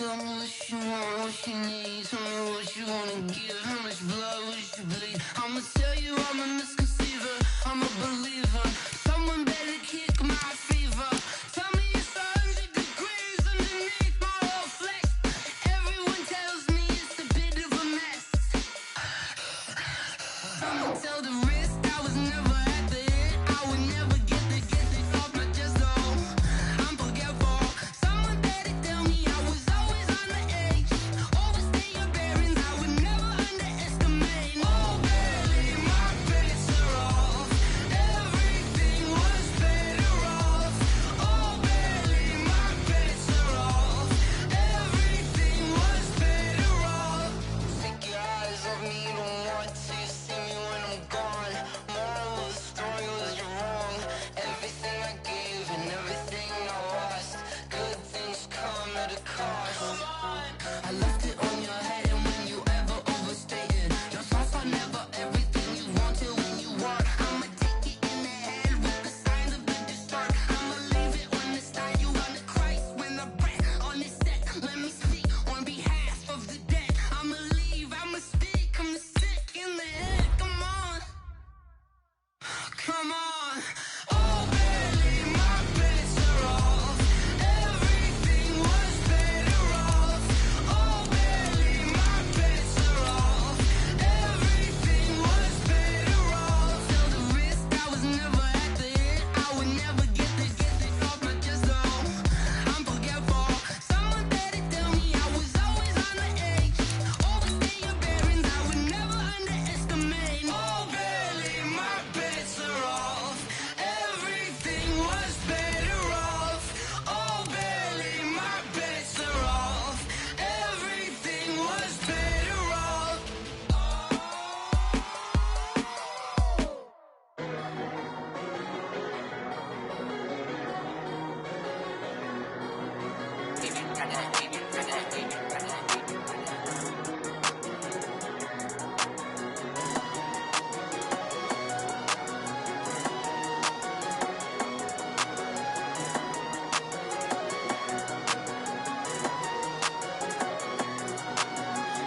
Tell me what you want, what you need. Tell me what you wanna give. How much blood would you bleed? I'ma tell you I'm a misconceiver. I'm a believer. Someone better kick my fever. Tell me it's 100 degrees underneath my whole flesh. Everyone tells me it's a bit of a mess. I'ma tell the risk I was never at the hit. I would never get this off my chest though. I'm forgetful. Someone better tell me I was always on the edge. Overstay your bearings, I would never underestimate. Oh barely, my bets are off. Everything was better off. Oh barely, my bets are off. Everything was better off. Take your eyes off me, don't want to see me when I'm gone. Moral of the story was you're wrong. Everything I gave and everything I lost. Good things come at a cost. I left it on your head, and when you ever overstated, your thoughts are never everything you wanted when you want. I'ma take it in the head with the signs of the distort. I'ma leave it on the side. You on the Christ when the breath on this set. Let me speak on behalf of the dead. I'ma leave, I'ma speak. I'm sick in the head. Come on, come on. Oh, barely, my bets are off. Everything was better off. Oh, barely, my bets are off. Everything was better off. Till the risk I was never at the hit. I would never get this off my chest though. I'm forgetful. Someone better tell me I was always on the edge. Overstay your bearings, I would never underestimate. Oh, barely, my bets are off. Everything was better off. Oh, barely, my bets are off. Everything was better off.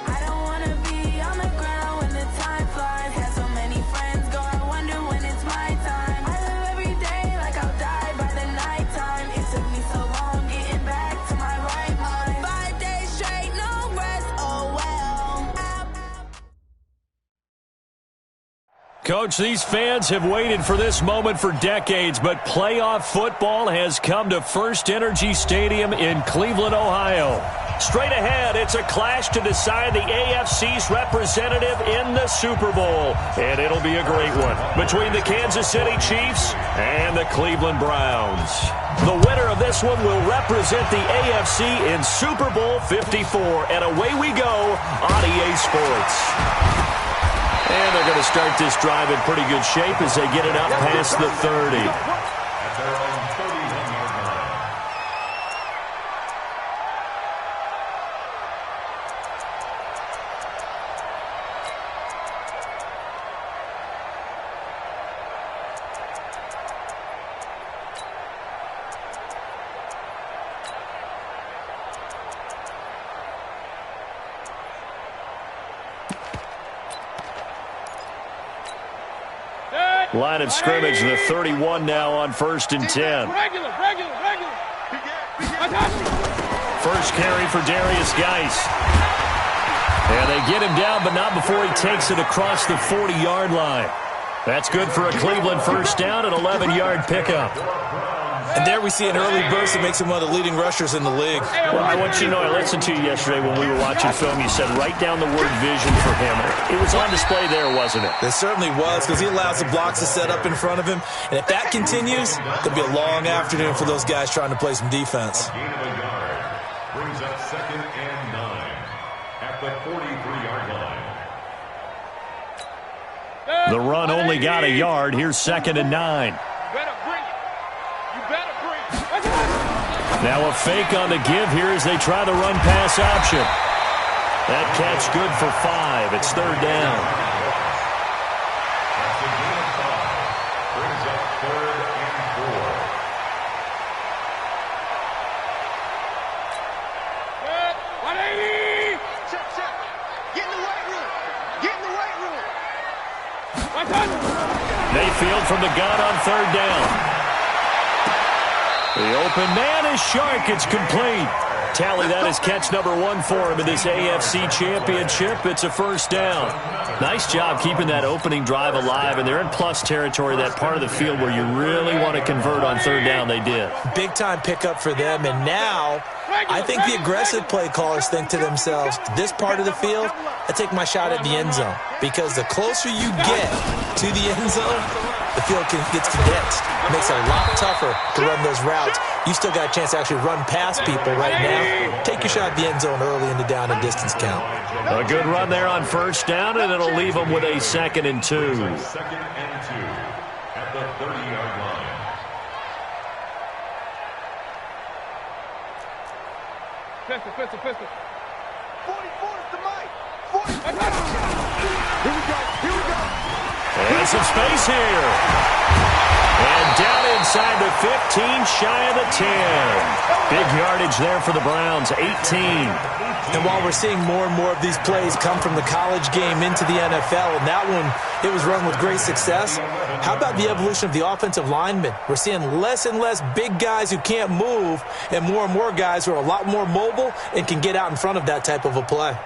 I don't wanna be on the ground when the time flies. Had so many friends go, I wonder when it's my time. I live every day like I'll die by the nighttime. It took me so long getting back to my right mind. 5 days straight, no rest, oh well. Coach, these fans have waited for this moment for decades, but playoff football has come to First Energy Stadium in Cleveland, Ohio. Straight ahead, it's a clash to decide the AFC's representative in the Super Bowl. And it'll be a great one between the Kansas City Chiefs and the Cleveland Browns. The winner of this one will represent the AFC in Super Bowl 54. And away we go on EA Sports. And they're going to start this drive in pretty good shape as they get it up past the 30. Line of scrimmage, the 31 now on 1st and 10. Regular. First carry for Darius Geis. And they get him down, but not before he takes it across the 40-yard line. That's good for a Cleveland first down, an 11-yard pickup. And there we see an early burst that makes him one of the leading rushers in the league. Well, I want you to know, I listened to you yesterday when we were watching film. You said write down the word vision for him. It was on display there, wasn't it? It certainly was, because he allows the blocks to set up in front of him. And if that continues, it could be a long afternoon for those guys trying to play some defense. Gain of a yard brings up 2nd and 9 at the 43-yard line. The run only got a yard. Here's 2nd and 9. Now a fake on the give here as they try the run-pass option. That catch good for 5. It's 3rd down. That's a gain of 5. Brings up 3rd and 4. Mayfield from the gun on third down. The open man is Shark. It's complete. Tally, that is catch number 1 for him in this AFC Championship. It's a first down. Nice job keeping that opening drive alive, and they're in plus territory, that part of the field where you really want to convert on third down. They did. Big-time pickup for them, and now I think the aggressive play callers think to themselves, this part of the field, I take my shot at the end zone, because the closer you get to the end zone, the field gets condensed. It makes it a lot tougher to run those routes. You still got a chance to actually run past people right now. Take your shot at the end zone early in the down and distance count. A good run there on first down, and it'll leave them with a 2nd and 2. 2nd and 2 at the 30-yard line. Pistol. 44 is the mic. 44. Here we go. And some space here. And down inside the 15, shy of the 10. Big yardage there for the Browns, 18. And while we're seeing more and more of these plays come from the college game into the NFL, and that one, it was run with great success, how about the evolution of the offensive linemen? We're seeing less and less big guys who can't move and more guys who are a lot more mobile and can get out in front of that type of a play.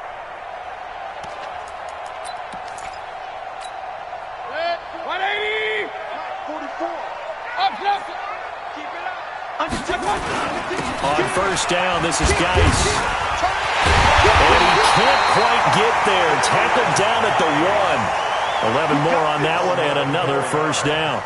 On first down, this is Geis. And he can't quite get there. Tackled down at the 1. 11 more on that one, and another first down.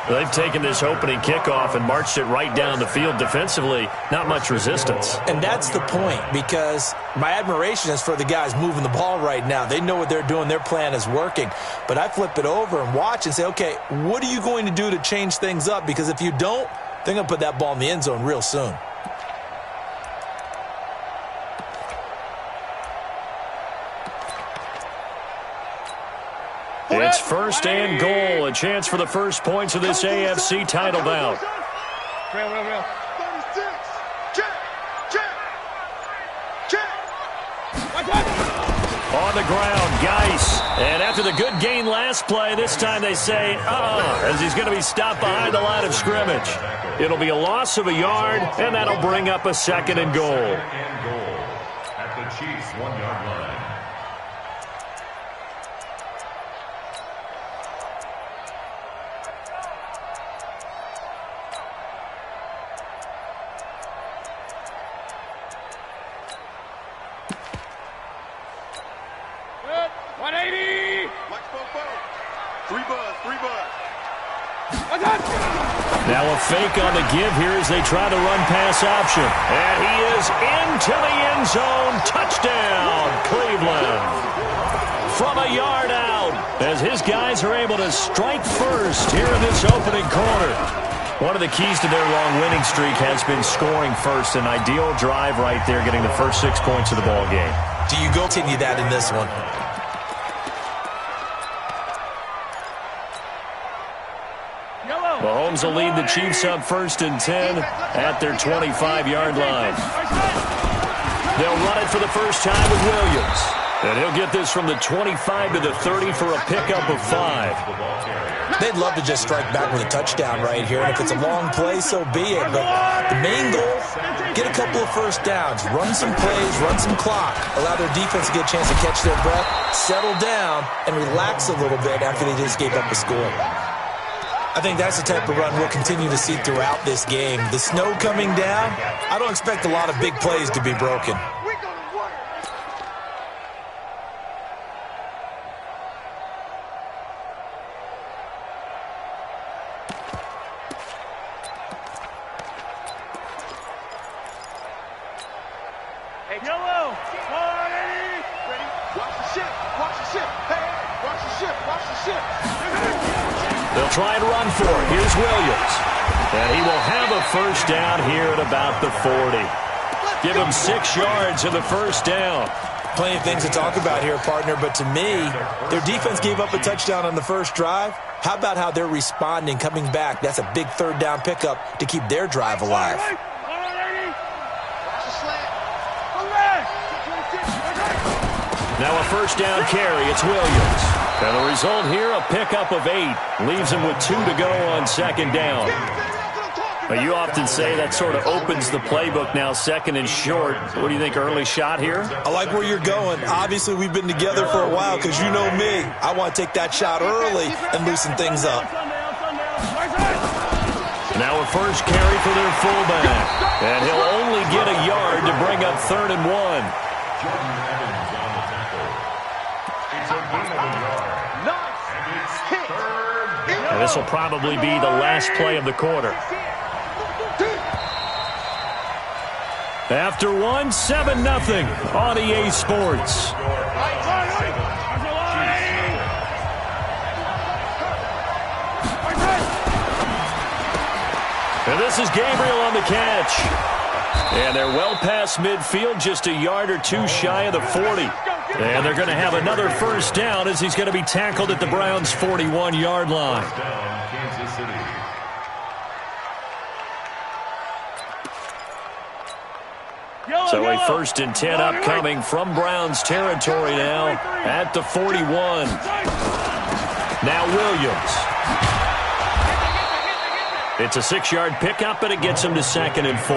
They've taken this opening kickoff and marched it right down the field defensively. Not much resistance. And that's the point, because my admiration is for the guys moving the ball right now. They know what they're doing. Their plan is working. But I flip it over and watch and say, okay, what are you going to do to change things up? Because if you don't, they're going to put that ball in the end zone real soon. It's first and goal. A chance for the first points of this AFC title bout. Real. 36. Check. On the ground, Geis. And after the good gain last play, this time they say, as he's going to be stopped behind the line of scrimmage. It'll be a loss of a yard, and that'll bring up a 2nd and goal. At the Chiefs' 1-yard line. Now a fake on the give here as they try the run-pass option. And he is into the end zone. Touchdown, Cleveland. From a yard out, as his guys are able to strike first here in this opening quarter. One of the keys to their long winning streak has been scoring first. An ideal drive right there, getting the first 6 points of the ball game. Do you go continue that in this one? Mahomes will lead the Chiefs up 1st and 10 at their 25-yard line. They'll run it for the first time with Williams. And he'll get this from the 25 to the 30 for a pickup of 5. They'd love to just strike back with a touchdown right here. And if it's a long play, so be it. But the main goal, get a couple of first downs. Run some plays, run some clock. Allow their defense to get a chance to catch their breath, settle down, and relax a little bit after they just gave up a score. I think that's the type of run we'll continue to see throughout this game. The snow coming down, I don't expect a lot of big plays to be broken. Hey, Yellow! Ready? Watch the ship! Hey, watch the ship! They'll try and run for it. Here's Williams. And he will have a first down here at about the 40. Give him 6 yards in the first down. Plenty of things to talk about here, partner, but to me, their defense gave up a touchdown on the first drive. How about how they're responding, coming back? That's a big third down pickup to keep their drive alive. Now a first down carry. It's Williams. And the result here, a pickup of 8. Leaves him with 2 to go on second down. You often say that sort of opens the playbook now, second and short. What do you think, early shot here? I like where you're going. Obviously, we've been together for a while because you know me. I want to take that shot early and loosen things up. Now a first carry for their fullback. And he'll only get a yard to bring up 3rd and 1. And this will probably be the last play of the quarter. After 1, 7-0 on EA Sports. And this is Gabriel on the catch. And they're well past midfield, just a yard or 2 shy of the 40. And they're going to have another first down as he's going to be tackled at the Browns' 41-yard line. So a 1st and 10 upcoming from Browns territory now at the 41. Now Williams. It's a 6-yard pickup, and it gets him to 2nd and 4.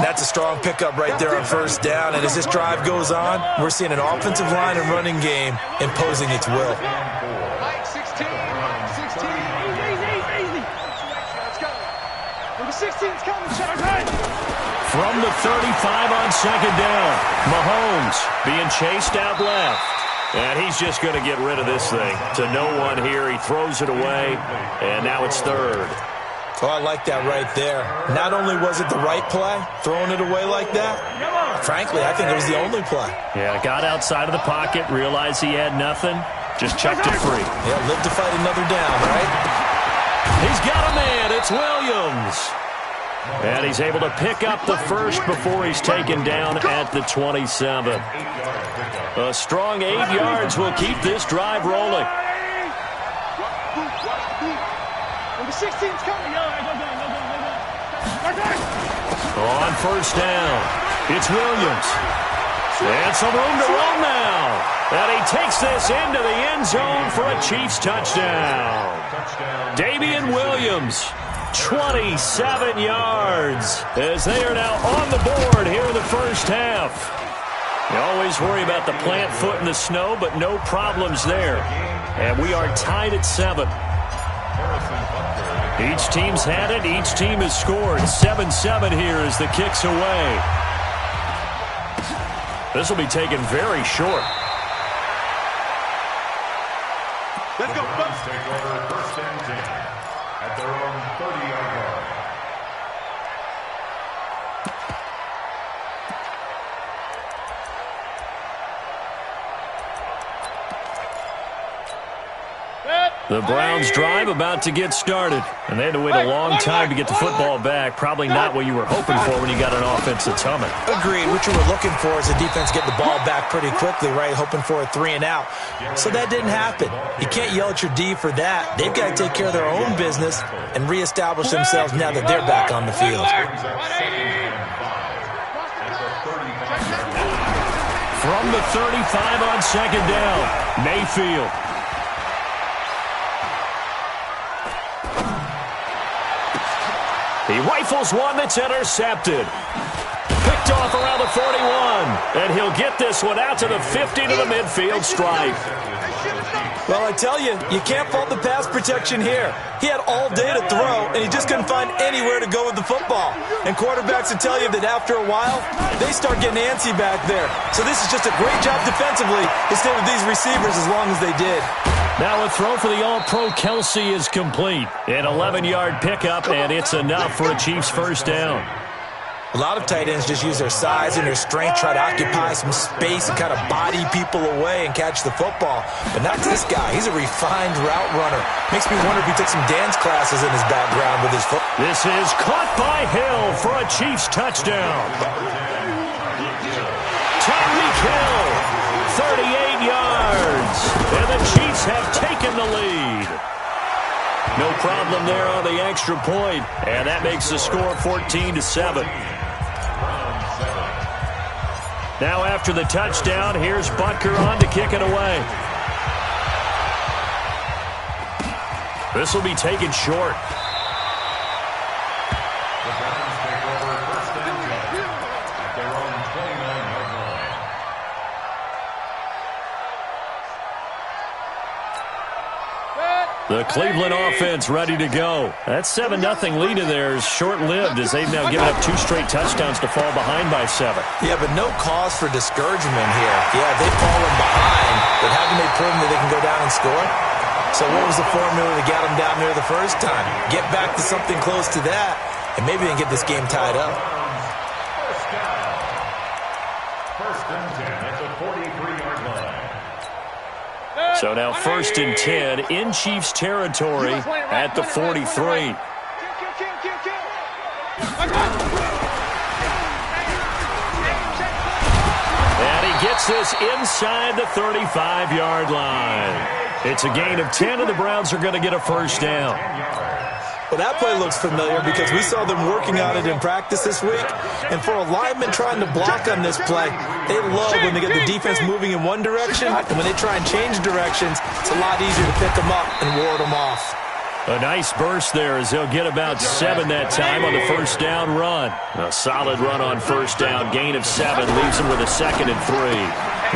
That's a strong pickup right there on first down. And as this drive goes on, we're seeing an offensive line and running game imposing its will. 16. Number 16's coming. From the 35 on second down, Mahomes being chased out left. And he's just going to get rid of this thing. To no one here, he throws it away, and now it's 3rd. Oh, I like that right there. Not only was it the right play, throwing it away like that, frankly, I think it was the only play. Yeah, got outside of the pocket, realized he had nothing, just chucked it free. Yeah, live to fight another down, right? He's got a man. It's Williams. And he's able to pick up the first before he's taken down at the 27. A strong 8 yards will keep this drive rolling. Number 16's coming. On first down, it's Williams. And some room to run now. And he takes this into the end zone for a Chiefs touchdown. Damian Williams, 27 yards, as they are now on the board here in the first half. You always worry about the plant foot in the snow, but no problems there. And we are tied at 7. Each team's had it. Each team has scored. 7-7 here as the kick's away. This will be taken very short. Let's go. Take over 1st and 10 at their own 30-yard line. The Browns drive about to get started. And they had to wait a long time to get the football back. Probably not what you were hoping for when you got an offense that's humming. Agreed. What you were looking for is the defense get the ball back pretty quickly, right? Hoping for a 3 and out. So that didn't happen. You can't yell at your D for that. They've got to take care of their own business and reestablish themselves now that they're back on the field. From the 35 on second down, Mayfield. He rifles one that's intercepted. Picked off around the 41. And he'll get this one out to the 50 to the midfield stripe. Well, I tell you, you can't fault the pass protection here. He had all day to throw, and he just couldn't find anywhere to go with the football. And quarterbacks will tell you that after a while, they start getting antsy back there. So this is just a great job defensively to stay with these receivers as long as they did. Now a throw for the All-Pro Kelsey is complete. An 11-yard pickup, and it's enough for a Chiefs first down. A lot of tight ends just use their size and their strength, try to occupy some space and kind of body people away and catch the football. But not this guy. He's a refined route runner. Makes me wonder if he took some dance classes in his background with his foot. This is caught by Hill for a Chiefs touchdown. Tyreek Hill, 38 yards. And the Chiefs have taken the lead. No problem there on the extra point. And that makes the score 14-7. Now after the touchdown, here's Butker on to kick it away. This will be taken short. The Browns take over first and 10 at their own 29-yard line. The Cleveland offense ready to go. That 7-0 lead of theirs short-lived as they've now given up 2 straight touchdowns to fall behind by 7. Yeah, but no cause for discouragement here. Yeah, they've fallen behind, but haven't they proven that they can go down and score? So what was the formula that got them down there the first time? Get back to something close to that, and maybe they can get this game tied up. First down. First and 10 at the 43-yard line. So now first and 10 in Chiefs territory at the 43. And he gets this inside the 35-yard line. It's a gain of 10, and the Browns are going to get a first down. Well, that play looks familiar because we saw them working on it in practice this week. And for a lineman trying to block on this play, they love when they get the defense moving in one direction. And when they try and change directions, it's a lot easier to pick them up and ward them off. A nice burst there as they'll get about 7 that time on the first down run. A solid run on first down. Gain of 7 leaves them with a 2nd and 3.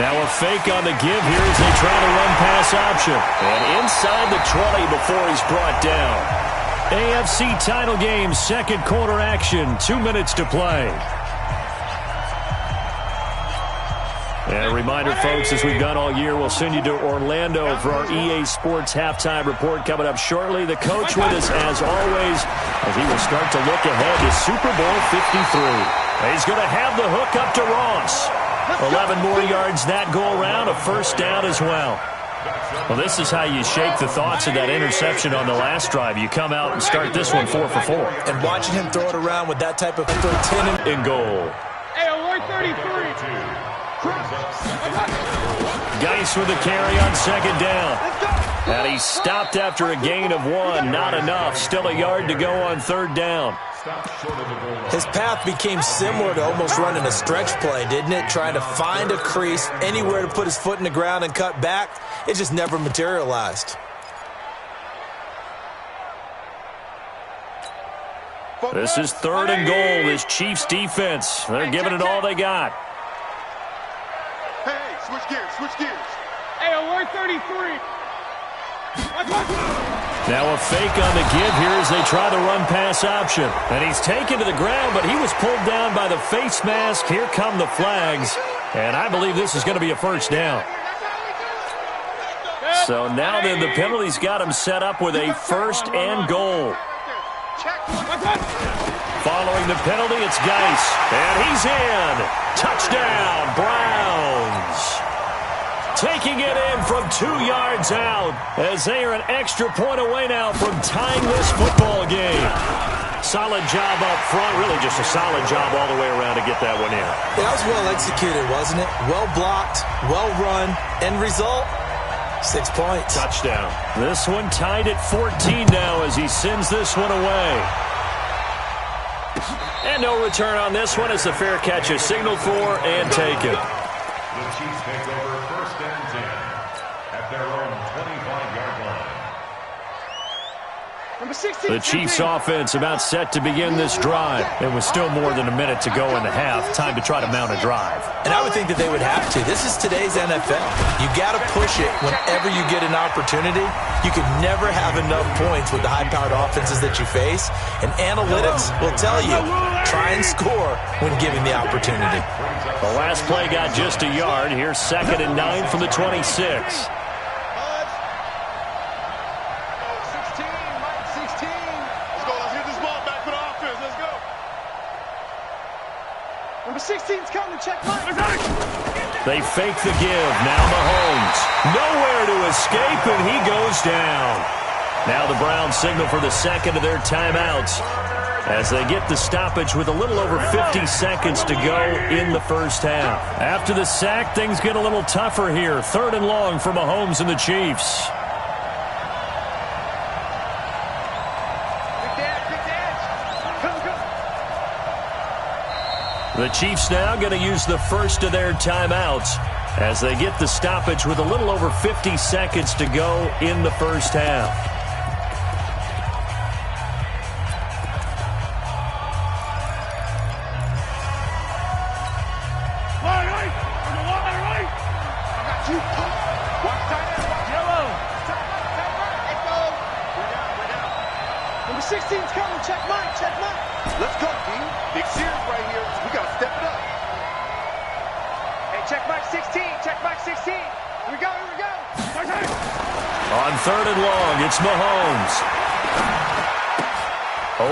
Now a fake on the give here as they try to run pass option. And inside the 20 before he's brought down. AFC title game, second quarter action, 2 minutes to play. And a reminder, folks, as we've done all year, we'll send you to Orlando for our EA Sports halftime report coming up shortly. The coach with us, as always, as he will start to look ahead to Super Bowl 53. He's going to have the hook up to Ross. 11 more yards that go around, a first down as well. Well, this is how you shake the thoughts of that interception on the last drive. You come out and start this one 4 for 4. And watching him throw it around with that type of 10 in goal. Hey, alert 33. Geis with a carry on second down. And he stopped after a gain of 1. Not enough. Still a yard to go on third down. His path became similar to almost running a stretch play, didn't it? Trying to find a crease, anywhere to put his foot in the ground and cut back. It just never materialized. This is 3rd and goal. This Chiefs defense, they're giving it all they got. Hey, switch gears, switch gears. Hey, alert 33. Now a fake on the give here as they try to run pass option. And he's taken to the ground, but he was pulled down by the face mask. Here come the flags. And I believe this is going to be a first down. So now then the penalty's got him set up with a 1st and goal. Following the penalty, it's Geis. And he's in. Touchdown, Browns. Taking it in from 2 yards out as they are an extra point away now from tying this football game. Solid job up front, really just a solid job all the way around to get that one in. That was well executed, wasn't it? Well blocked, well run, end result, 6 points. Touchdown. This one tied at 14 now as he sends this one away. And no return on this one as the fair catch is signaled for and taken. The Chiefs take over first and 10 at their own 25-yard line. Number 16. The Chiefs offense about set to begin this drive. It was still more than a minute to go in the half. Time to try to mount a drive. And I would think that they would have to. This is today's NFL. You got to push it whenever you get an opportunity. You can never have enough points with the high-powered offenses that you face. And analytics will tell you, try and score when given the opportunity. The last play got just a yard. Here's 2nd and 9 from the 26. Number 16's coming, check mine. They fake the give. Now Mahomes. Nowhere to escape, and he goes down. Now the Browns signal for the second of their timeouts as they get the stoppage with a little over 50 seconds to go in the first half. After the sack, things get a little tougher here. 3rd and long for Mahomes and the Chiefs. The Chiefs now going to use the first of their timeouts as they get the stoppage with a little over 50 seconds to go in the first half. check Mike, check Mike. Let's go, D. Big series right here. We got to step it up. Hey, check Mike 16, check Mike 16. Here we go, here we go. On 3rd and long, it's Mahomes.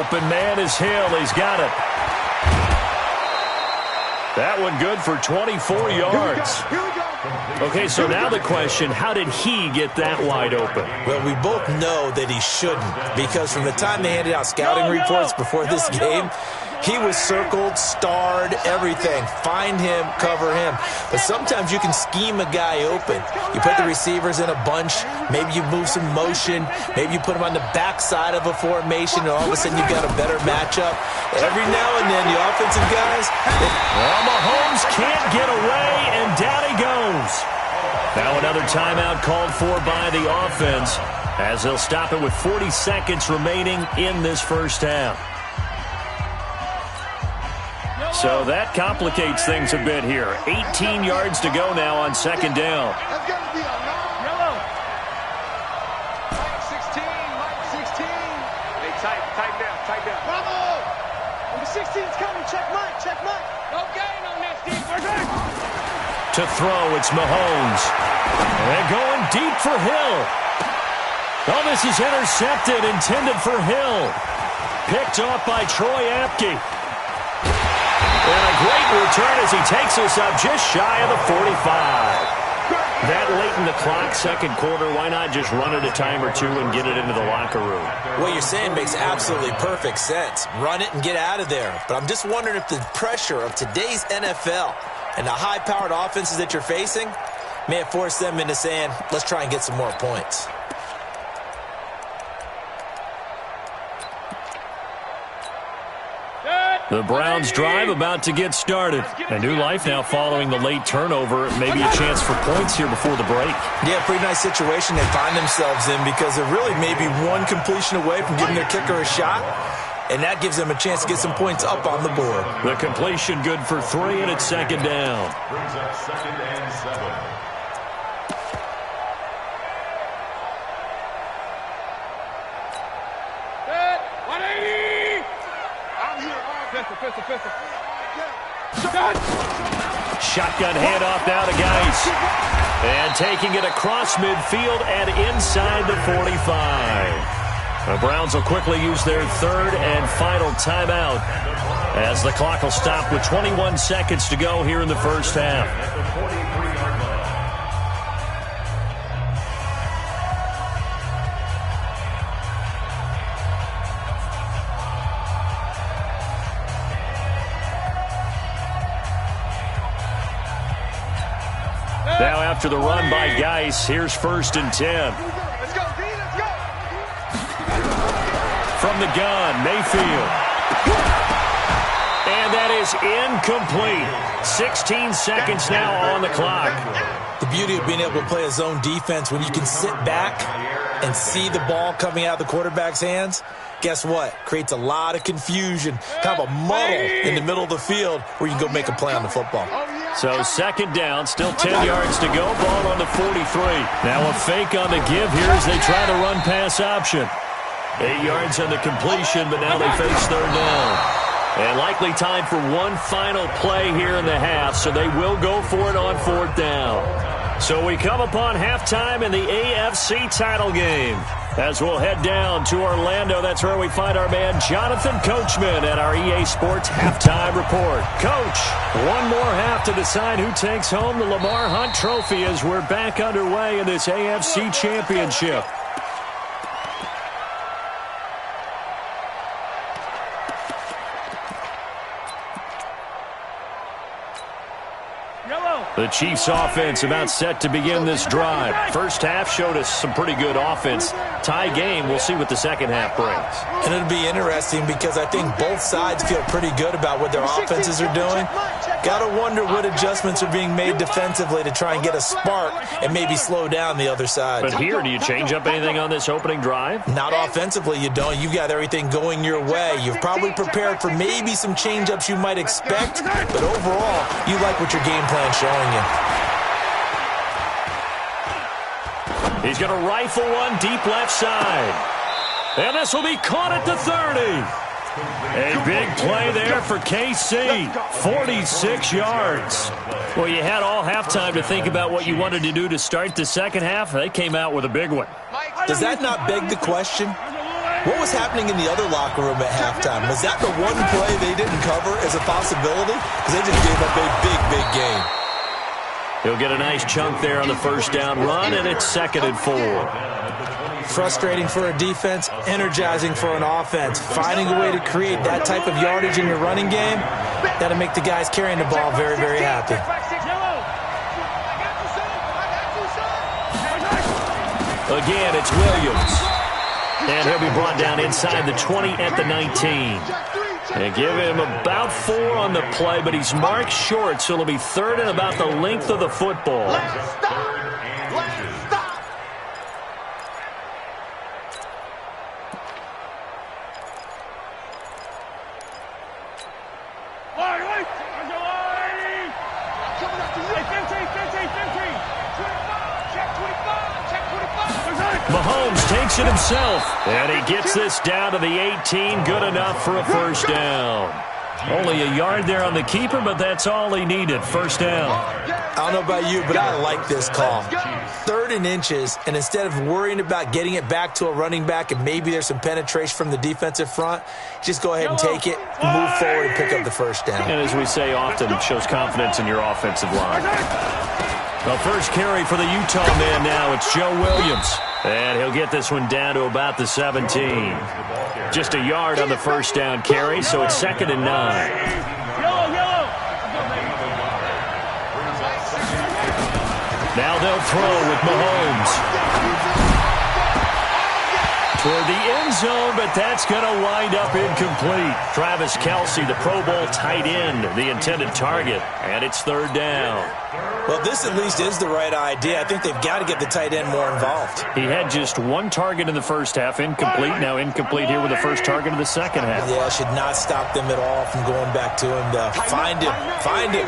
Open man is Hill. He's got it. That one good for 24 yards. Here we go. Okay, so now the question, how did he get that wide open? Well, we both know that he shouldn't, because from the time they handed out scouting reports before this game, he was circled, starred, everything. Find him, cover him. But sometimes you can scheme a guy open. You put the receivers in a bunch. Maybe you move some motion. Maybe you put him on the backside of a formation, and all of a sudden you've got a better matchup. Every now and then, the offensive guys... Well, Mahomes can't get away, and down he goes. Now another timeout called for by the offense, as they'll stop it with 40 seconds remaining in this first half. So that complicates things a bit here. 18 yards to go now on 2nd down. That's got to be a long Yellow. Mike 16, Mike 16. Hey, tighten down, tighten down. Bravo! Number 16's coming, check Mike, check Mike. No gain on that, Steve. To throw, it's Mahomes. And going deep for Hill. Oh, this is intercepted, intended for Hill. Picked off by Troy Apke. And a great return as he takes us up just shy of the 45. That late in the clock, 2nd quarter, why not just run it a time or two and get it into the locker room? What you're saying makes absolutely perfect sense. Run it and get out of there. But I'm just wondering if the pressure of today's NFL and the high-powered offenses that you're facing may have forced them into saying, let's try and get some more points. The Browns drive about to get started. A new life now following the late turnover. Maybe a chance for points here before the break. Yeah, pretty nice situation they find themselves in, because they're really maybe one completion away from giving their kicker a shot, and that gives them a chance to get some points up on the board. The completion good for 3, and it's 2nd down. Brings up 2nd and 7. Pistol. Shotgun handoff now to Geis. And taking it across midfield and inside the 45. The Browns will quickly use their 3rd and final timeout, as the clock will stop with 21 seconds to go here in the first half. At the 43-yard line. Now after the run by Geis, here's 1st and 10. Let's go, D, let's go. From the gun, Mayfield. And that is incomplete. 16 seconds now on the clock. The beauty of being able to play a zone defense, when you can sit back and see the ball coming out of the quarterback's hands, guess what? Creates a lot of confusion, kind of a muddle in the middle of the field where you can go make a play on the football. So 2nd down, still 10 yards to go, ball on the 43. Now a fake on the give here as they try to run pass option. 8 yards on the completion, but now they face 3rd down. And likely time for one final play here in the half, so they will go for it on 4th down. So we come upon halftime in the AFC title game. As we'll head down to Orlando, that's where we find our man Jonathan Coachman at our EA Sports Halftime Report. Coach, one more half to decide who takes home the Lamar Hunt Trophy as we're back underway in this AFC Championship. The Chiefs offense about set to begin this drive. First half showed us some pretty good offense. Tie game, we'll see what the second half brings. And it'll be interesting because I think both sides feel pretty good about what their offenses are doing. Got to wonder what adjustments are being made defensively to try and get a spark and maybe slow down the other side. But here, do you change up anything on this opening drive? Not offensively, you don't. You've got everything going your way. You've probably prepared for maybe some change-ups you might expect, but overall, you like what your game plan's showing you. He's going to rifle one deep left side. And this will be caught at the 30. A big play there for KC. 46 yards. Well, you had all halftime to think about what you wanted to do to start the second half. They came out with a big one. Does that not beg the question? What was happening in the other locker room at halftime? Was that the one play they didn't cover as a possibility? Because they just gave up a big, big game. He'll get a nice chunk there on the first down run, and it's 2nd and 4. Frustrating for a defense, energizing for an offense. Finding a way to create that type of yardage in your running game, that'll make the guys carrying the ball very, very happy. Again, it's Williams. And he'll be brought down inside the 20 at the 19. And give him about 4 on the play, but he's marked short, so it'll be 3rd and about the length of the football. Mahomes takes it himself, and he gets this down to the 18. Good enough for a first down. Only a yard there on the keeper, but that's all he needed. First down. I don't know about you, but I like this call. 3rd and inches, and instead of worrying about getting it back to a running back and maybe there's some penetration from the defensive front, just go ahead and take it, move forward, and pick up the first down. And as we say often, it shows confidence in your offensive line. The first carry for the Utah man now, it's Joe Williams. And he'll get this one down to about the 17. Just a yard on the first down carry, so it's 2nd and 9. Now they'll throw with Mahomes. Toward the end zone, but that's going to wind up incomplete. Travis Kelce, the Pro Bowl tight end, the intended target, and it's 3rd down. Well, this at least is the right idea. I think they've got to get the tight end more involved. He had just 1 target in the first half, incomplete. Now incomplete here with the first target of the second half. Yeah, should not stop them at all from going back to him to find him. Find him.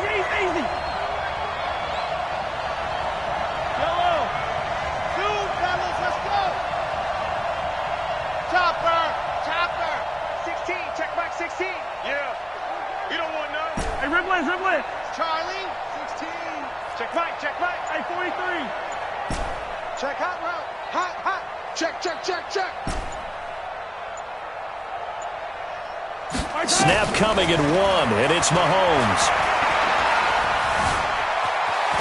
Charlie, 16. Check Mike. Hey, 43. Check hot route. Hot. Check. Snap coming at 1, and it's Mahomes.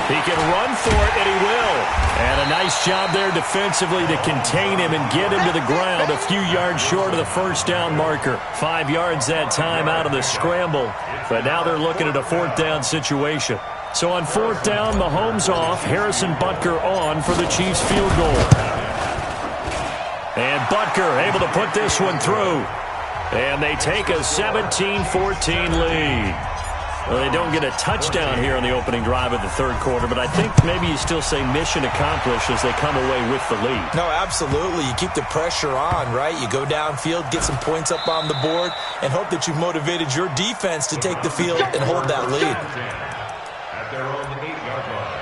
He can run for it, and he will. And a nice job there defensively to contain him and get him to the ground a few yards short of the first down marker. 5 yards that time out of the scramble. But now they're looking at a 4th down situation. So on 4th down, Mahomes off, Harrison Butker on for the Chiefs field goal. And Butker able to put this one through. And they take a 17-14 lead. Well, they don't get a touchdown here on the opening drive of the 3rd quarter, but I think maybe you still say mission accomplished as they come away with the lead. No, absolutely. You keep the pressure on, right? You go downfield, get some points up on the board, and hope that you've motivated your defense to take the field and hold that lead. At their own 8-yard line.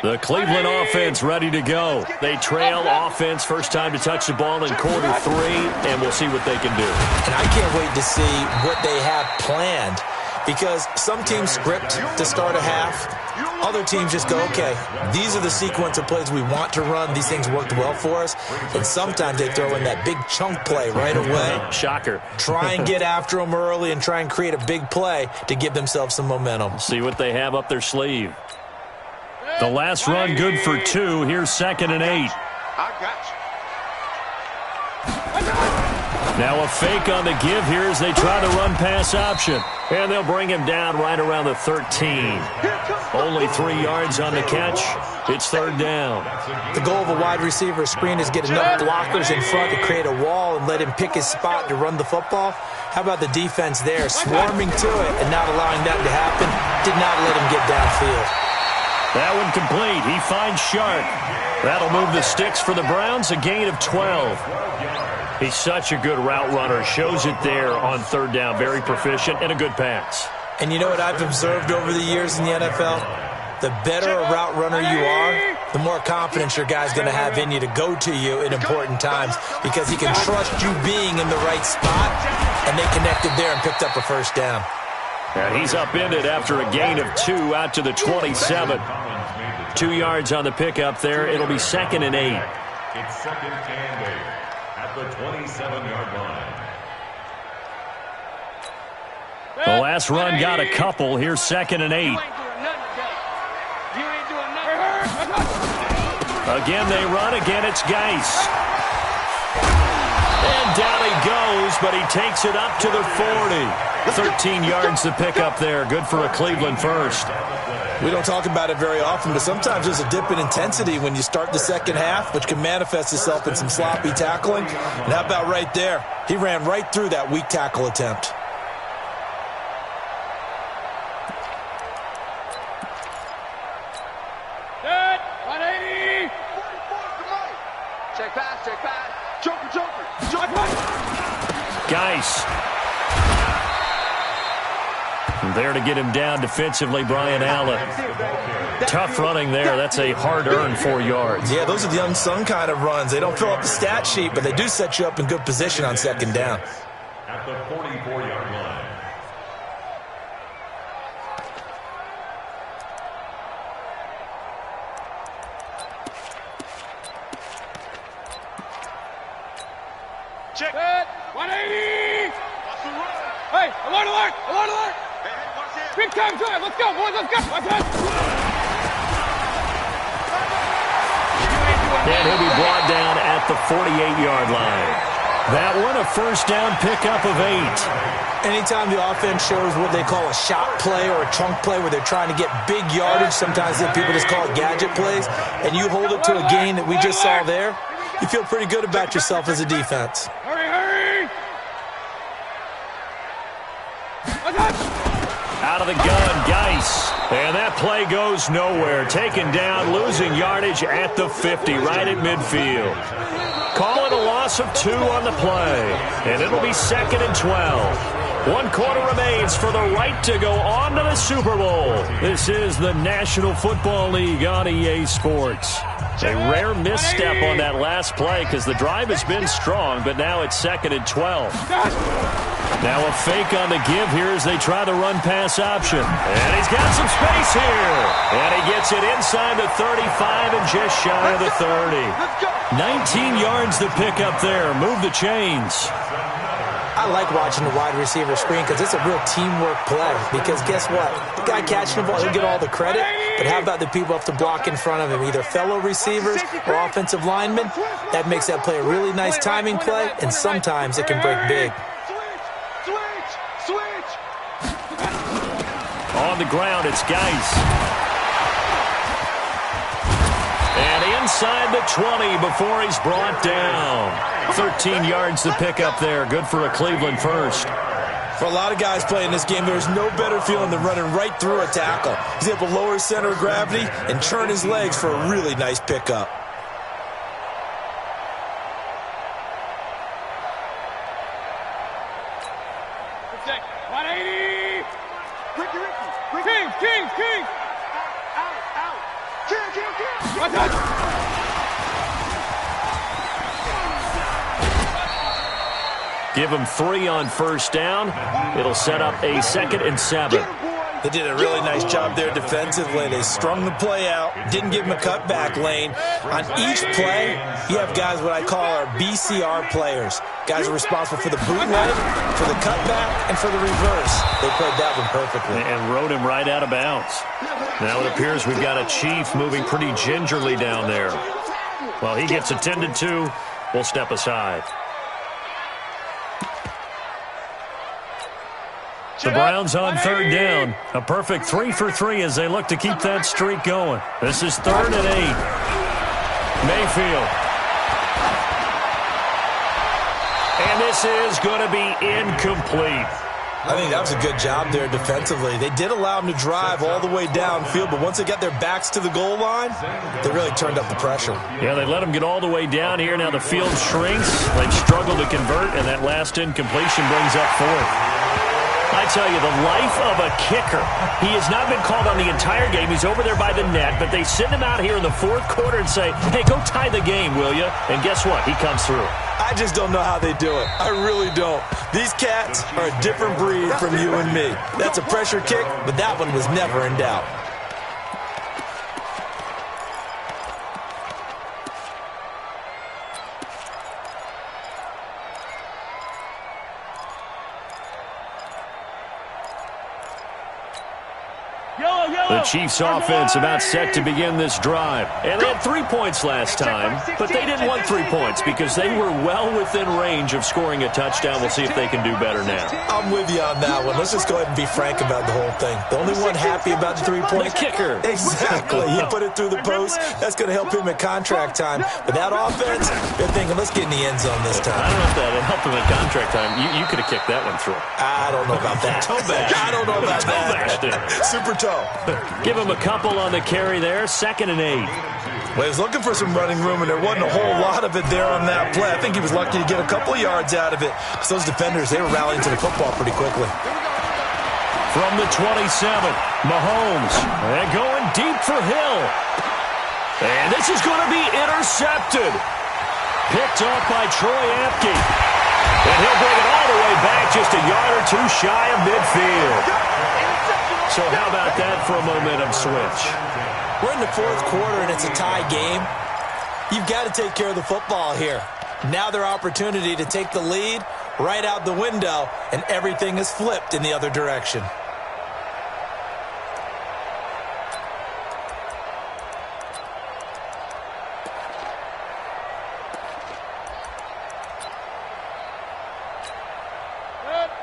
The Cleveland offense ready to go. They trail offense first time to touch the ball in quarter 3, and we'll see what they can do. And I can't wait to see what they have planned, because some teams script to start a half. Other teams just go, okay, these are the sequence of plays we want to run. These things worked well for us. And sometimes they throw in that big chunk play right away. Shocker. Try and get after them early and try and create a big play to give themselves some momentum. See what they have up their sleeve. The last run good for 2. Here's 2nd and 8. I got you. Now a fake on the give here as they try to run pass option. And they'll bring him down right around the 13. Only 3 yards on the catch. It's 3rd down. The goal of a wide receiver screen is get enough blockers in front to create a wall and let him pick his spot to run the football. How about the defense there, swarming to it and not allowing that to happen? Did not let him get downfield. That one complete. He finds Sharp. That'll move the sticks for the Browns, a gain of 12. He's such a good route runner. Shows it there on 3rd down. Very proficient and a good pass. And you know what I've observed over the years in the NFL? The better a route runner you are, the more confidence your guy's going to have in you to go to you in important times because he can trust you being in the right spot, and they connected there and picked up a first down. And he's upended after a gain of 2 out to the 27. 2 yards on the pickup there. It'll be 2nd and 8. It's 2nd and 8 at the 27-yard line. The last run got a couple. Here's 2nd and 8. Again, they run. Again, it's Geis. And down he goes, but he takes it up to the 40. 13 yards to pick up there. Good for a Cleveland first. We don't talk about it very often, but sometimes there's a dip in intensity when you start the second half, which can manifest itself in some sloppy tackling. And how about right there? He ran right through that weak tackle attempt. Check pass, check pass. Joker, joker, joker. Geis. There to get him down defensively, Brian Allen. Tough running there. That's a hard-earned 4 yards. Yeah, those are the unsung kind of runs. They don't fill up the stat sheet, but they do set you up in good position on second down. At the 44-yard line. Check. 180. Hey, alert, alert, alert, alert. Big time to it. Let's go, boys. Let's go. Let's go. And he'll be brought down at the 48-yard line. That one, a first down pickup of 8. Anytime the offense shows what they call a shot play or a chunk play where they're trying to get big yardage, sometimes people just call it gadget plays, and you hold it to a gain that we just saw there, you feel pretty good about yourself as a defense. Hurry, hurry. Out of the gun, Geis. And that play goes nowhere. Taken down, losing yardage at the 50, right at midfield. Call it a loss of 2 on the play. And it'll be 2nd and 12. 1 quarter remains for the right to go on to the Super Bowl. This is the National Football League on EA Sports. A rare misstep on that last play because the drive has been strong, but now it's 2nd and 12. Now a fake on the give here as they try the run-pass option. And he's got some space here. And he gets it inside the 35 and just shy of the 30. 19 yards to pick up there. Move the chains. I like watching the wide receiver screen because it's a real teamwork play. Because guess what? The guy catching the ball, he'll get all the credit. But how about the people have to block in front of him, either fellow receivers or offensive linemen? That makes that play a really nice timing play, and sometimes it can break big. Switch. On the ground, it's Geis. And inside the 20 before he's brought down. 13 yards to pick up there. Good for a Cleveland first. For a lot of guys playing this game, there's no better feeling than running right through a tackle. He's able to lower his center of gravity and turn his legs for a really nice pickup. Check. 180. King. Out. King. Give him 3 on first down. It'll set up a 2nd and 7. They did a really nice job there defensively. They strung the play out, didn't give him a cutback lane. On each play, you have guys what I call our BCR players. Guys are responsible for the bootleg, for the cutback, and for the reverse. They played that one perfectly. And rode him right out of bounds. Now it appears we've got a Chief moving pretty gingerly down there. Well, he gets attended to. We'll step aside. The Browns on 3rd down. A perfect 3 for 3 as they look to keep that streak going. This is 3rd and 8. Mayfield. And this is going to be incomplete. I think that was a good job there defensively. They did allow them to drive all the way downfield, but once they got their backs to the goal line, they really turned up the pressure. Yeah, they let them get all the way down here. Now the field shrinks. They've struggled to convert, and that last incompletion brings up 4th. I tell you, the life of a kicker. He has not been called on the entire game. He's over there by the net, but they send him out here in the fourth quarter and say, hey, go tie the game, will you? And guess what? He comes through. I just don't know how they do it. I really don't. These cats are a different breed from you and me. That's a pressure kick, but that one was never in doubt. The Chiefs offense about set to begin this drive. And they had 3 points last time, but they didn't want 3 points because they were well within range of scoring a touchdown. We'll see if they can do better now. I'm with you on that one. Let's just go ahead and be frank about the whole thing. The only one happy about the 3 points? The kicker. Exactly. He put it through the post. That's going to help him at contract time. But that offense, they're thinking, let's get in the end zone this time. I don't know if that helped him at contract time. You could have kicked that one through. I don't know about that. Toe bash. I don't know about toe that. Bash Super toe. Give him a couple on the carry there. 2nd and 8. Well, he was looking for some running room, and there wasn't a whole lot of it there on that play. I think he was lucky to get a couple of yards out of it. Because those defenders, they were rallying to the football pretty quickly. From the 27, Mahomes. And going deep for Hill. And this is going to be intercepted. Picked off by Troy Apke. And he'll bring it all the way back just a yard or two shy of midfield. So how about that for a momentum switch? We're in the fourth quarter, and it's a tie game. You've got to take care of the football here. Now their opportunity to take the lead right out the window, and everything is flipped in the other direction.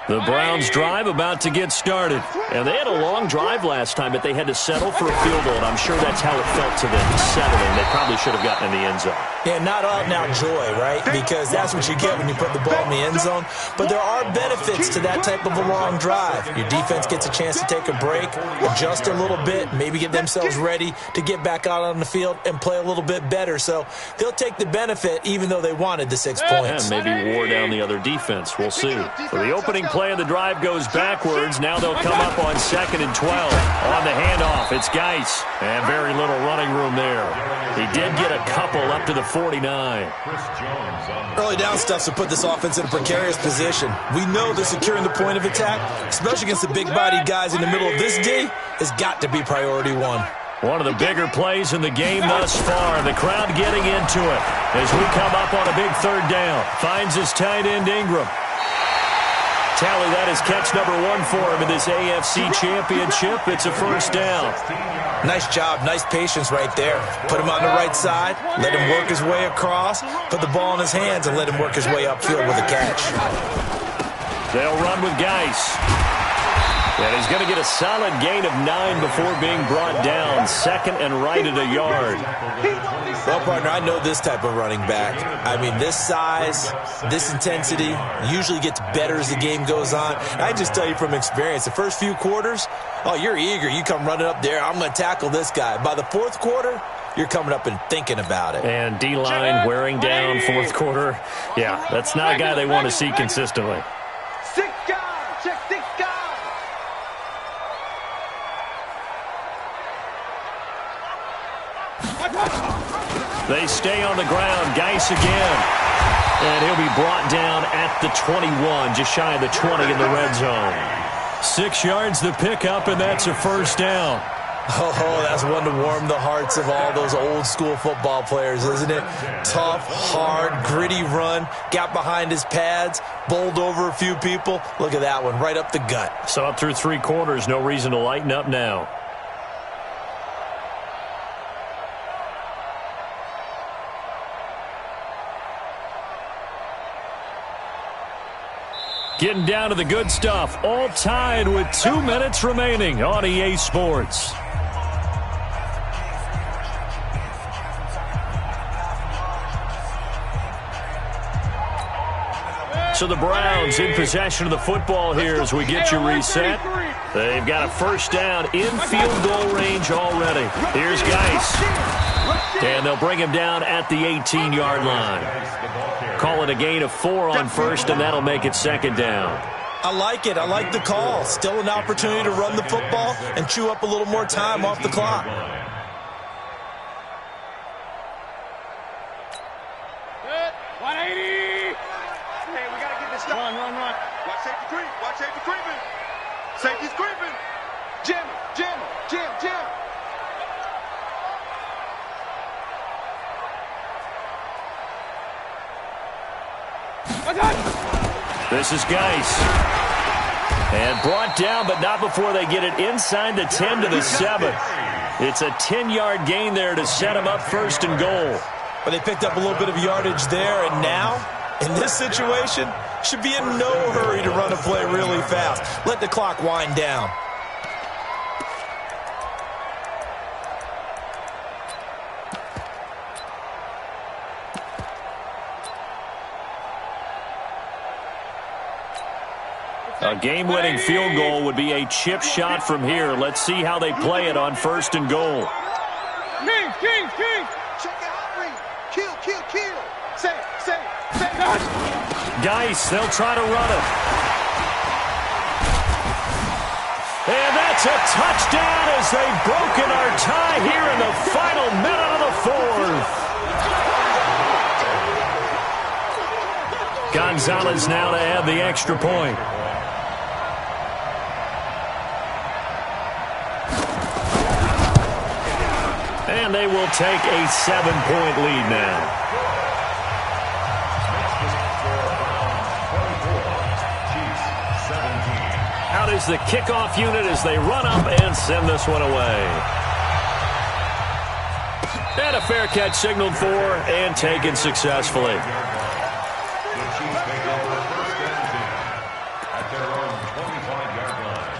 The Browns drive about to get started. And they had a long drive last time, but they had to settle for a field goal, and I'm sure that's how it felt to them, settling. They probably should have gotten in the end zone. Yeah, not out-and-out joy, right? Because that's what you get when you put the ball in the end zone. But there are benefits to that type of a long drive. Your defense gets a chance to take a break, adjust a little bit, maybe get themselves ready to get back out on the field and play a little bit better. So they'll take the benefit even though they wanted the 6 points. And maybe wore down the other defense. We'll see. So the opening play of the drive goes backwards. Now they'll come up on 2nd and 12. On the handoff, it's Geis. And very little running room there. He did get a couple up to the 49. Early down stuff to put this offense in a precarious position. We know that securing the point of attack, especially against the big-bodied guys in the middle of this D, has got to be priority one. One of the bigger plays in the game thus far. The crowd getting into it as we come up on a big 3rd down. Finds his tight end Ingram. Tally, that is catch number 1 for him in this AFC Championship. It's a 1st down. Nice job, nice patience right there. Put him on the right side, let him work his way across, put the ball in his hands, and let him work his way upfield with a catch. They'll run with Geis. And he's going to get a solid gain of 9 before being brought down. 2nd and right at a yard. Well, partner, I know this type of running back. I mean, this size, this intensity usually gets better as the game goes on. I just tell you from experience, the first few quarters, oh, you're eager. You come running up there, I'm going to tackle this guy. By the 4th quarter, you're coming up and thinking about it. And D-line wearing down 4th quarter. Yeah, that's not a guy they want to see consistently. 6 guys. Check 6 guys. They stay on the ground. Geis again. And he'll be brought down at the 21, just shy of the 20 in the red zone. 6 yards the pickup, and that's a 1st down. Oh, that's one to warm the hearts of all those old school football players, isn't it? Tough, hard, gritty run, got behind his pads, bowled over a few people. Look at that one, right up the gut. So up through 3 quarters, no reason to lighten up now. Getting down to the good stuff, all tied with 2 minutes remaining on EA Sports. So the Browns in possession of the football here as we get you reset. They've got a 1st down in field goal range already. Here's Geis. And they'll bring him down at the 18-yard line. Call it a gain of 4 on 1st, and that'll make it 2nd down. I like it. I like the call. Still an opportunity to run the football and chew up a little more time off the clock. 180! Hey, we got to get this done. Run. Watch safety creep. Watch safety creeping. Safety's creeping. Jim. This is Geis. And brought down, but not before they get it inside the 10 to the 7. It's a 10-yard gain there to set them up 1st and goal. But they picked up a little bit of yardage there, and now, in this situation, should be in no hurry to run a play really fast. Let the clock wind down. A game-winning field goal would be a chip shot from here. Let's see how they play it on 1st and goal. King! Check out read. Kill. Say. Geis, they'll try to run it. And that's a touchdown as they've broken our tie here in the final minute of the 4th. Gonzalez now to add the extra point. And they will take a 7-point lead now. Out is the kickoff unit as they run up and send this one away. And a fair catch signaled for and taken successfully. The Chiefs take over 1st and 10 at their own 25-yard line.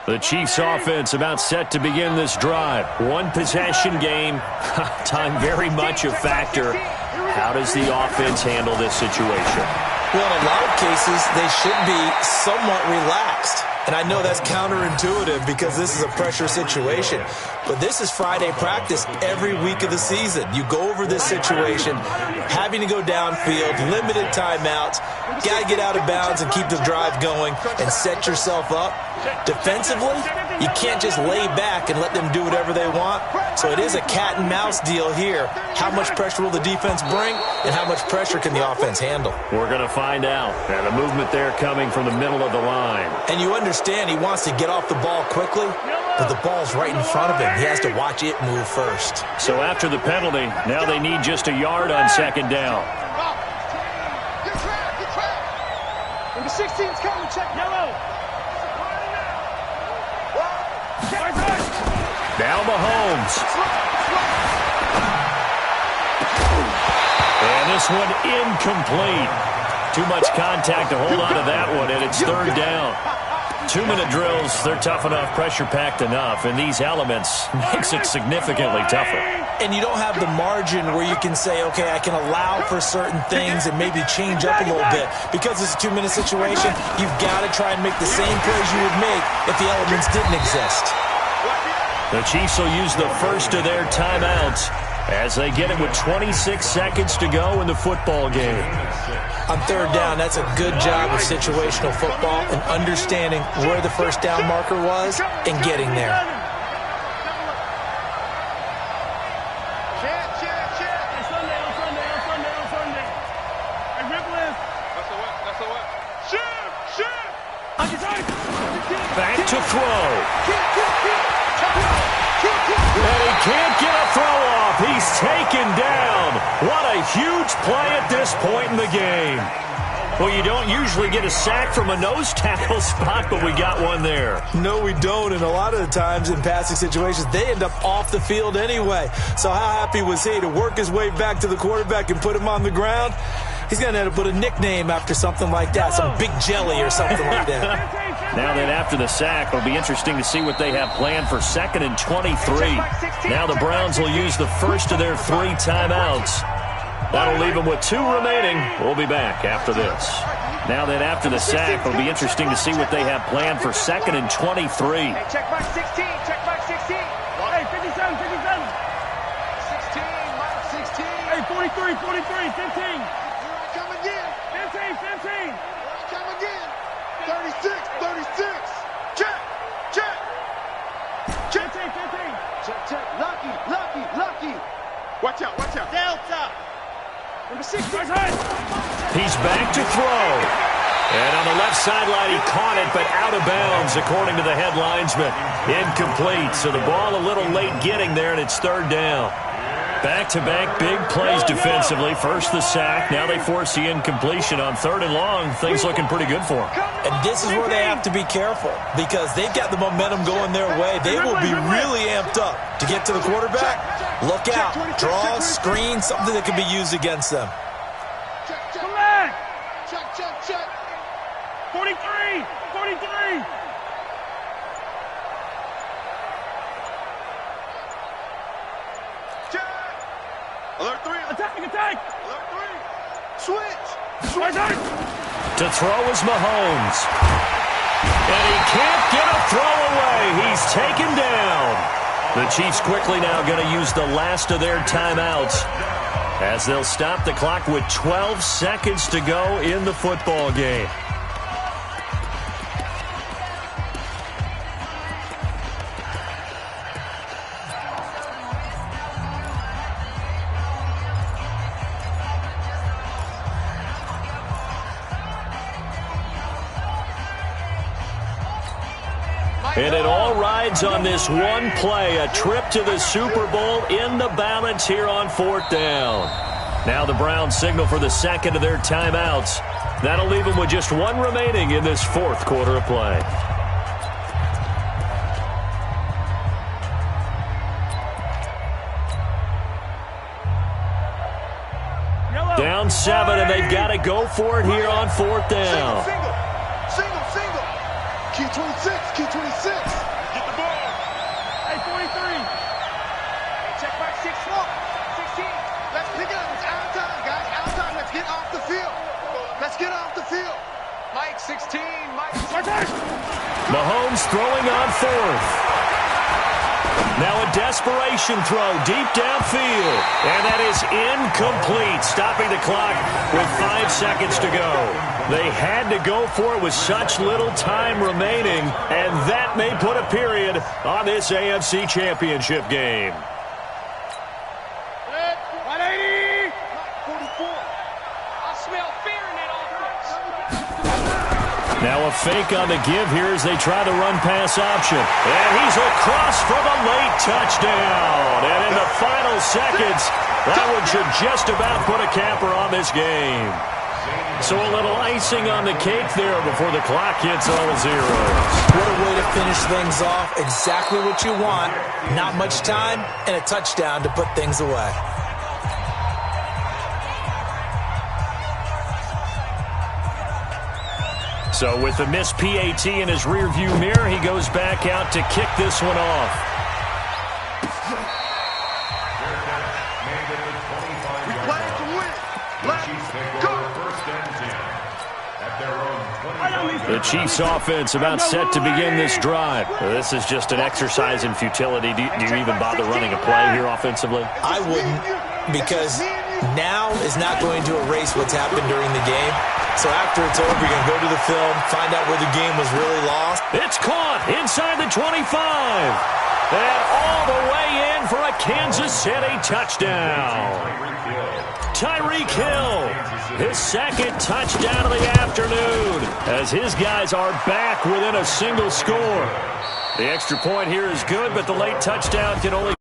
The Chiefs offense about set to begin this drive. One possession game. Time very much a factor. How does the offense handle this situation? Well, in a lot of cases, they should be somewhat relaxed. And I know that's counterintuitive because this is a pressure situation. But this is Friday practice every week of the season. You go over this situation, having to go downfield, limited timeouts, got to get out of bounds and keep the drive going and set yourself up. Defensively, you can't just lay back and let them do whatever they want. So it is a cat and mouse deal here. How much pressure will the defense bring and how much pressure can the offense handle? We're going to find out. And a movement there coming from the middle of the line. And you understand he wants to get off the ball quickly, but the ball's right in front of him. He has to watch it move first. So after the penalty, now they need just a yard on 2nd down. Get trapped. Number 16's coming. Check yellow. Now Mahomes. And this one incomplete. Too much contact to hold on to that one, and it's 3rd down. 2-minute drills, they're tough enough, pressure-packed enough, and these elements makes it significantly tougher. And you don't have the margin where you can say, okay, I can allow for certain things and maybe change up a little bit. Because it's a 2-minute situation, you've got to try and make the same plays you would make if the elements didn't exist. The Chiefs will use the first of their timeouts as they get it with 26 seconds to go in the football game. On 3rd down, that's a good job of situational football and understanding where the 1st down marker was and getting there. Back to throw. And he can't get a throw off. He's taken down. What a huge play at this point in the game. Well, you don't usually get a sack from a nose tackle spot, but we got one there. No, we don't, and a lot of the times in passing situations, they end up off the field anyway. So how happy was he to work his way back to the quarterback and put him on the ground? He's going to have to put a nickname after something like that, some big jelly or something like that. Now that after the sack, it'll be interesting to see what they have planned for 2nd and 23. Now the Browns will use the first of their 3 timeouts. That'll leave him with 2 remaining. We'll be back after this. Now then, after the sack, it'll be interesting to see what they have planned for 2nd and 23. Hey, check back 16. Check back 16. Hey, 57, 57. 16, Mike, 16. Hey, 43, 43, 15. Here I come again. 15, 15. Here I come again. 36, 36. Check, check. Check, 15, 15. check. Lucky, lucky, lucky. Watch out, watch out. Delta. Number 6. He's back to throw. And on the left sideline, he caught it, but out of bounds, according to the head linesman. Incomplete, so the ball a little late getting there, and it's 3rd down. Back-to-back big plays defensively. First the sack, now they force the incompletion on 3rd and long. Things looking pretty good for them. And this is where they have to be careful because they've got the momentum going their way. They will be really amped up to get to the quarterback. Look out. Draw, screen, something that can be used against them. Check, Come back. check, check, check. 43, 43. Check. Alert 3. Attack, attack. Alert 3. Switch. Right side. To throw is Mahomes. And he can't get a throw away. He's taken down. The Chiefs quickly now going to use the last of their timeouts as they'll stop the clock with 12 seconds to go in the football game. And it all rides on this one play, a trip to the Super Bowl in the balance here on 4th down. Now the Browns signal for the 2nd of their timeouts. That'll leave them with just 1 remaining in this 4th quarter of play. Down 7, and they've got to go for it here on 4th down. Single. Key 26, key 26. Get the ball. Hey, 43. Hey, check back 6-4. 16. Let's pick it up. It's out of time, guys. Out of time. Let's get off the field. Let's get off the field. Mike 16. Mike 16. Mahomes throwing on 4th. Now a desperation throw deep downfield. And that is incomplete, stopping the clock with 5 seconds to go. They had to go for it with such little time remaining, and that may put a period on this AFC Championship game. 180. 44. I smell fear in that offense. Now a fake on the give here as they try the run-pass option. And he's across for the late touchdown. And in the final seconds, that one should just about put a capper on this game. So a little icing on the cake there before the clock hits all zeros. What a way to finish things off. Exactly what you want. Not much time and a touchdown to put things away. So with the missed PAT in his rearview mirror, he goes back out to kick this one off. We play to win. Let's go. The Chiefs offense about set to begin this drive. This is just an exercise in futility. Do you even bother running a play here offensively? I wouldn't, because now is not going to erase what's happened during the game. So after it's over, you're going to go to the film, find out where the game was really lost. It's caught inside the 25. And all the way in for a Kansas City touchdown. Tyreek Hill, his 2nd touchdown of the afternoon, as his guys are back within a single score. The extra point here is good, but the late touchdown can only